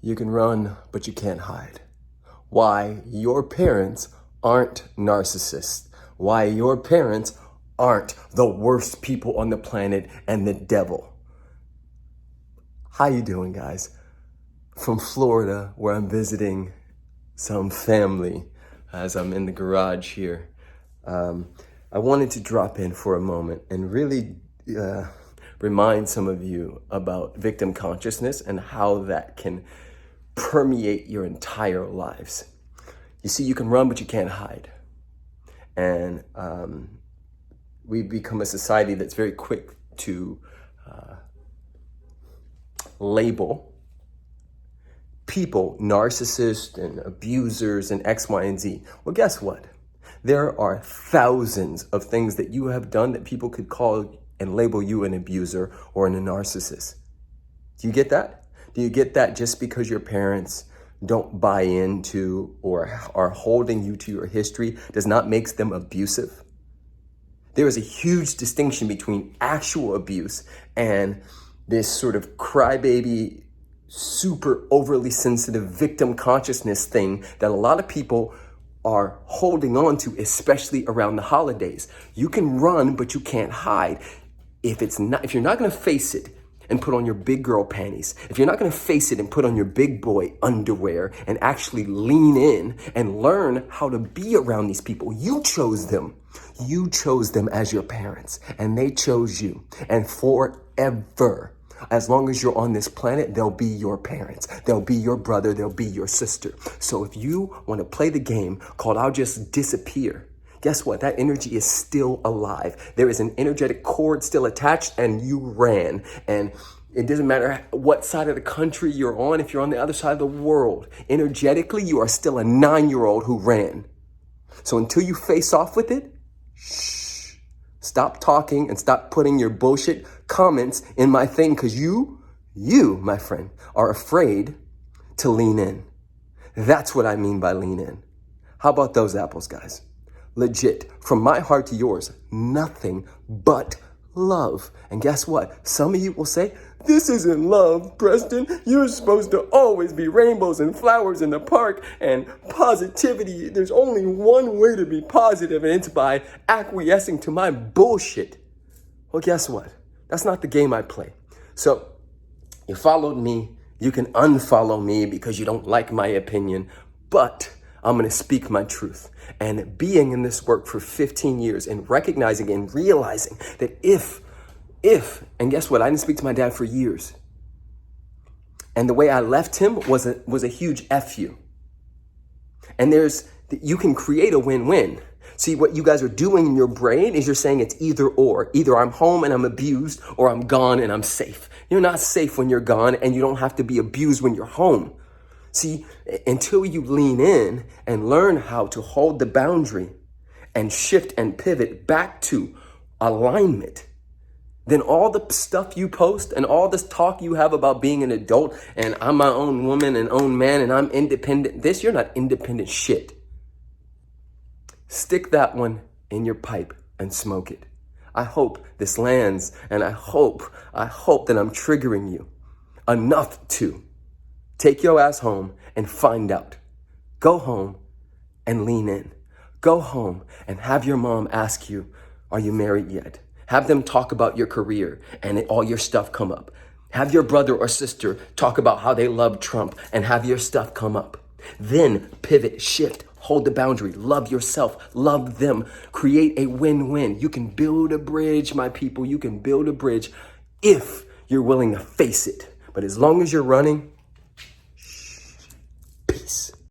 You can run, but you can't hide. Why your parents aren't narcissists. Why your parents aren't the worst people on the planet and the devil. How you doing, guys? From Florida, where I'm visiting some family as I'm in the garage here. I wanted to drop in for a moment and really remind some of you about victim consciousness and how that can permeate your entire lives. You see, you can run, but you can't hide. And we've become a society that's very quick to label people narcissists and abusers and X, Y, and Z. Well, guess what? There are thousands of things that you have done that people could call and label you an abuser or a narcissist. Do you get that? Do you get that just because your parents don't buy into or are holding you to your history does not make them abusive? There is a huge distinction between actual abuse and this sort of crybaby, super overly sensitive victim consciousness thing that a lot of people are holding on to, especially around the holidays. You can run, but you can't hide. If you're not going to face it and put on your big girl panties, if you're not going to face it and put on your big boy underwear and actually lean in and learn how to be around these people, you chose them. You chose them as your parents, and they chose you. And forever, as long as you're on this planet, they'll be your parents. They'll be your brother. They'll be your sister. So if you want to play the game called I'll just disappear, guess what? That energy is still alive. There is an energetic cord still attached, and you ran. And it doesn't matter what side of the country you're on. If you're on the other side of the world, energetically, you are still a 9-year-old who ran. So until you face off with it, shh. Stop talking and stop putting your bullshit comments in my thing, because you, my friend, are afraid to lean in. That's what I mean by lean in. How about those apples, guys? Legit, from my heart to yours, nothing but love. And guess what? Some of you will say, this isn't love, Preston. You're supposed to always be rainbows and flowers in the park and positivity. There's only one way to be positive, and it's by acquiescing to my bullshit. Well, guess what? That's not the game I play. So you followed me. You can unfollow me because you don't like my opinion, but I'm going to speak my truth. And being in this work for 15 years and recognizing and realizing that and guess what? I didn't speak to my dad for years. And the way I left him was a huge F you. And you can create a win-win. See, what you guys are doing in your brain is you're saying it's either or. Either I'm home and I'm abused, or I'm gone and I'm safe. You're not safe when you're gone, and you don't have to be abused when you're home. See, until you lean in and learn how to hold the boundary and shift and pivot back to alignment, then all the stuff you post and all this talk you have about being an adult and I'm my own woman and own man and I'm independent, you're not independent shit. Stick that one in your pipe and smoke it. I hope this lands, and I hope that I'm triggering you enough to take your ass home and find out. Go home and lean in. Go home and have your mom ask you, are you married yet? Have them talk about your career and all your stuff come up. Have your brother or sister talk about how they love Trump and have your stuff come up. Then pivot, shift, hold the boundary, love yourself, love them, create a win-win. You can build a bridge, my people. You can build a bridge if you're willing to face it. But as long as you're running,